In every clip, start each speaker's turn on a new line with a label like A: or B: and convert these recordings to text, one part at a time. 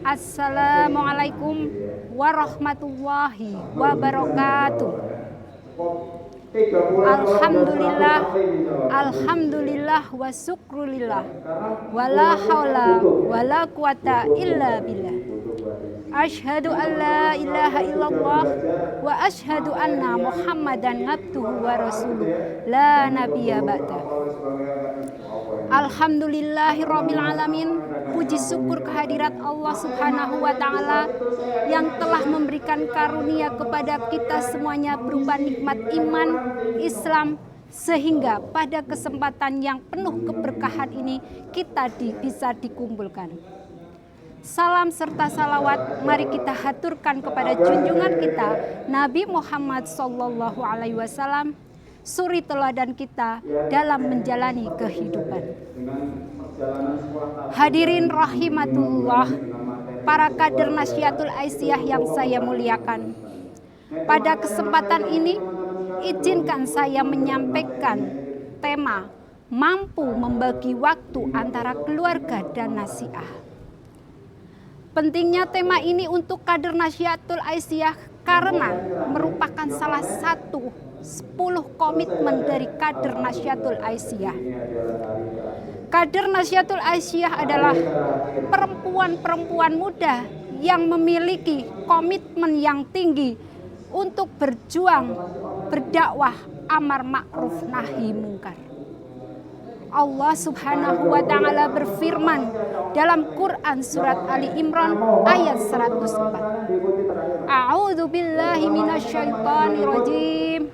A: Assalamualaikum warahmatullahi wabarakatuh. Alhamdulillah, alhamdulillah wa syukrulillah. Wala haula wala quwata illa billah. Asyhadu an la ilaha illallah wa asyhadu anna Muhammadan abduhu wa rasuluh la nabiyya ba'da. Alhamdulillahirabbil alamin. Puji syukur kehadirat Allah Subhanahu wa taala yang telah memberikan karunia kepada kita semuanya berupa nikmat iman, Islam, sehingga pada kesempatan yang penuh keberkahan ini kita bisa dikumpulkan. Salam serta salawat mari kita haturkan kepada junjungan kita Nabi Muhammad SAW, suri teladan kita dalam menjalani kehidupan. Hadirin rahimatullah, para kader Nasyiatul Aisyah yang saya muliakan. Pada kesempatan ini izinkan saya menyampaikan tema mampu membagi waktu antara keluarga dan nasiah. Pentingnya tema ini untuk kader Nasyiatul Aisyah karena merupakan salah satu 10 komitmen dari kader Nasyiatul Aisyah. Kader Nasyiatul Aisyah adalah perempuan-perempuan muda yang memiliki komitmen yang tinggi untuk berjuang, berdakwah, amar ma'ruf nahi mungkar. Allah Subhanahu wa taala berfirman dalam Quran surat Ali Imran ayat 104. A'udzu billahi minasyaitonir rajim.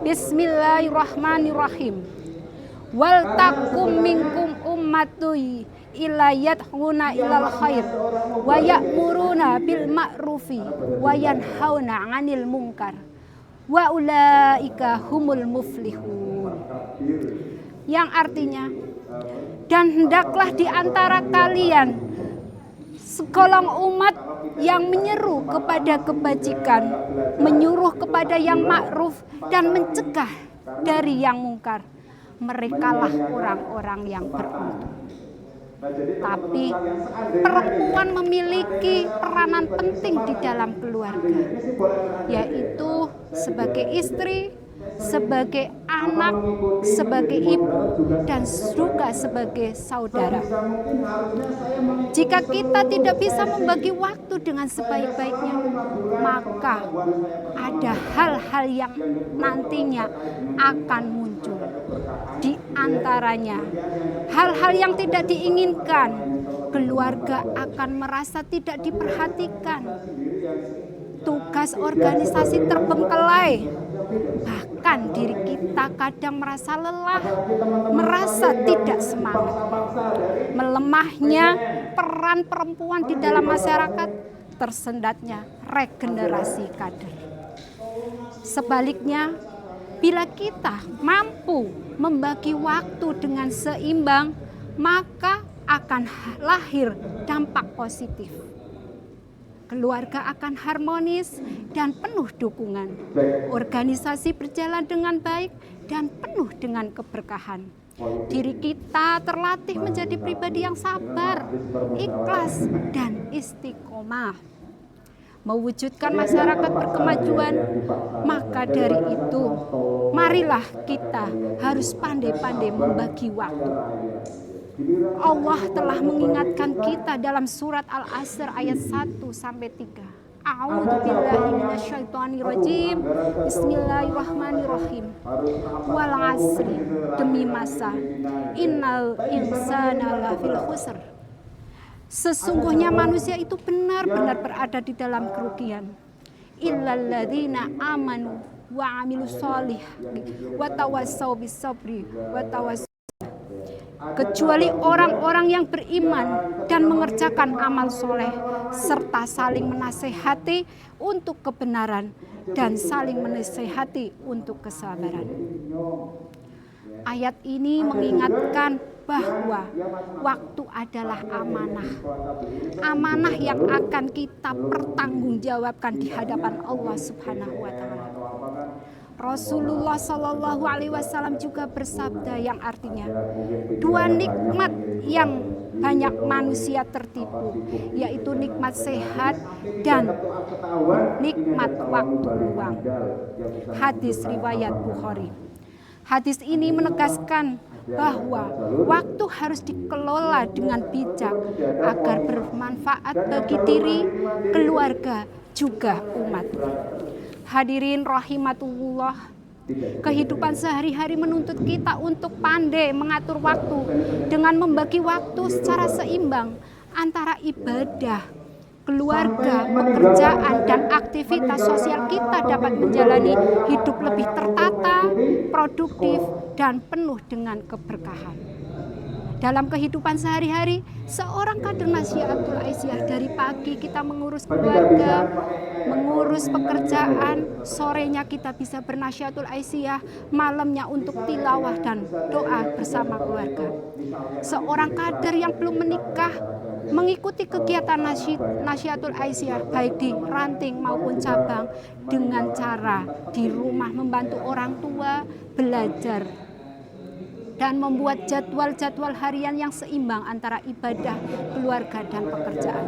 A: Bismillahirrahmanirrahim. Wal takum minkum ummatun illa yad'una ilal khair wa ya'muruna bil ma'rufi wa yanhauna 'anil munkar wa ulaika humul muflihun. Yang artinya, dan hendaklah di antara kalian segolong umat yang menyeru kepada kebajikan, menyuruh kepada yang ma'ruf dan mencegah dari yang mungkar. Merekalah orang-orang yang beruntung. Tapi perempuan memiliki peranan penting di dalam keluarga, yaitu sebagai istri, sebagai anak, sebagai ibu, dan juga sebagai saudara. Jika kita tidak bisa membagi waktu dengan sebaik-baiknya, maka ada hal-hal yang nantinya akan muncul. Di antaranya, hal-hal yang tidak diinginkan, keluarga akan merasa tidak diperhatikan, tugas organisasi terbengkelai, bahkan diri kita kadang merasa lelah, merasa tidak semangat. Melemahnya peran perempuan di dalam masyarakat, tersendatnya regenerasi kader. Sebaliknya, bila kita mampu membagi waktu dengan seimbang, maka akan lahir dampak positif. Keluarga akan harmonis dan penuh dukungan. Organisasi berjalan dengan baik dan penuh dengan keberkahan. Diri kita terlatih menjadi pribadi yang sabar, ikhlas, dan istiqomah. Mewujudkan masyarakat berkemajuan, maka dari itu marilah kita harus pandai-pandai membagi waktu. Allah telah mengingatkan kita dalam surat Al-Asr ayat 1-3. A'udzu billahi minasyaitonir rajim. Bismillahirrahmanirrahim. Wal 'asri, demi masa, innal insana lafil khusr. Sesungguhnya manusia itu benar-benar berada di dalam kerugian. Illal ladzina amanu wa 'amilus sholihati wa tawassaw bis sabri wa tawassaw, kecuali orang-orang yang beriman dan mengerjakan amal soleh serta saling menasehati untuk kebenaran dan saling menasehati untuk kesabaran. Ayat ini mengingatkan bahwa waktu adalah amanah. Amanah yang akan kita pertanggungjawabkan di hadapan Allah Subhanahu wa taala. Rasulullah Shallallahu Alaihi Wasallam juga bersabda yang artinya, dua nikmat yang banyak manusia tertipu, yaitu nikmat sehat dan nikmat waktu luang. Hadis riwayat Bukhari. Hadis ini menegaskan bahwa waktu harus dikelola dengan bijak agar bermanfaat bagi diri, keluarga, juga umat. Hadirin rahimatullah, kehidupan sehari-hari menuntut kita untuk pandai mengatur waktu dengan membagi waktu secara seimbang antara ibadah, keluarga, pekerjaan, dan aktivitas sosial. Kita dapat menjalani hidup lebih tertata, produktif, dan penuh dengan keberkahan. Dalam kehidupan sehari-hari, seorang kader Nasihatul Aisyah, dari pagi kita mengurus keluarga, mengurus pekerjaan, sorenya kita bisa bernasihatul Aisyah, malamnya untuk tilawah dan doa bersama keluarga. Seorang kader yang belum menikah mengikuti kegiatan Nasihatul Aisyah baik di ranting maupun cabang dengan cara di rumah membantu orang tua belajar dan membuat jadwal-jadwal harian yang seimbang antara ibadah, keluarga, dan pekerjaan.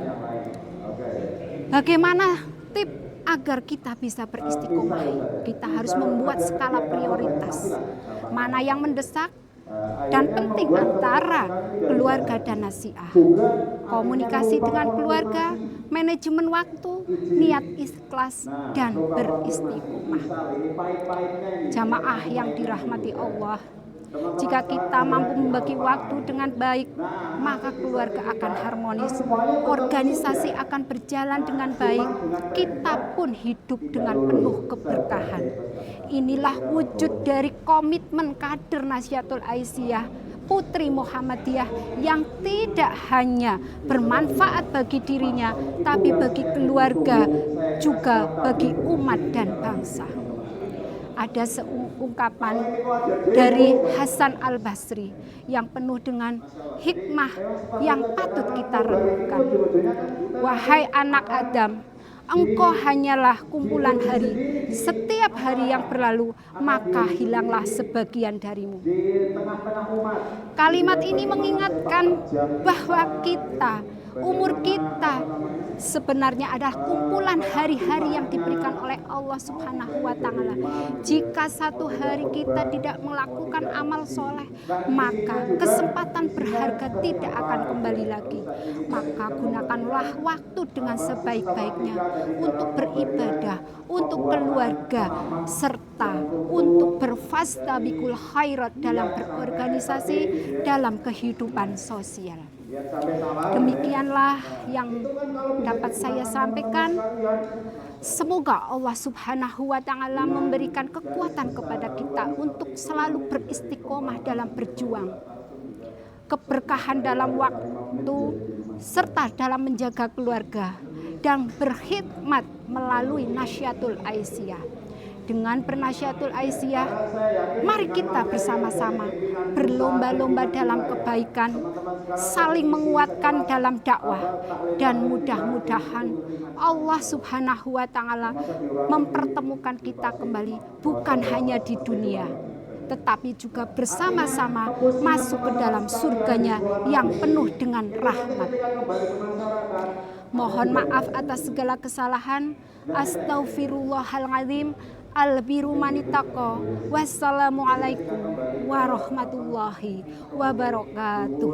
A: Bagaimana tip agar kita bisa beristiqomah? Kita harus membuat skala prioritas. Mana yang mendesak dan penting antara keluarga dan nasihat. Komunikasi dengan keluarga, manajemen waktu, niat ikhlas, dan beristiqomah. Jamaah yang dirahmati Allah, jika kita mampu membagi waktu dengan baik, maka keluarga akan harmonis, organisasi akan berjalan dengan baik, kita pun hidup dengan penuh keberkahan. Inilah wujud dari komitmen kader Nasihatul Aisyah, putri Muhammadiyah, yang tidak hanya bermanfaat bagi dirinya, tapi bagi keluarga, juga bagi umat dan bangsa. Ada seungkapan dari Hasan Al-Basri yang penuh dengan hikmah yang patut kita renungkan. Wahai anak Adam, engkau hanyalah kumpulan hari. Setiap hari yang berlalu, maka hilanglah sebagian darimu. Kalimat ini mengingatkan bahwa umur kita sebenarnya adalah kumpulan hari-hari yang diberikan oleh Allah Subhanahu wa Ta'ala. Jika satu hari kita tidak melakukan amal soleh, maka kesempatan berharga tidak akan kembali lagi. Maka gunakanlah waktu dengan sebaik-baiknya untuk beribadah, untuk keluarga, serta untuk berfastabiqul khairat dalam berorganisasi, dalam kehidupan sosial. Demikianlah yang dapat saya sampaikan. Semoga Allah Subhanahu wa Ta'ala memberikan kekuatan kepada kita untuk selalu beristiqomah dalam berjuang, keberkahan dalam waktu, serta dalam menjaga keluarga, dan berkhidmat melalui Nasihatul Aisyah. Dengan bernasihatul Aisyah, mari kita bersama-sama berlomba-lomba dalam kebaikan, saling menguatkan dalam dakwah, dan mudah-mudahan Allah Subhanahu wa Ta'ala mempertemukan kita kembali, bukan hanya di dunia, tetapi juga bersama-sama masuk ke dalam surganya yang penuh dengan rahmat. Mohon maaf atas segala kesalahan. Astaghfirullahaladzim. Albiru manitaqo. Wassalamualaikum warahmatullahi wabarakatuh.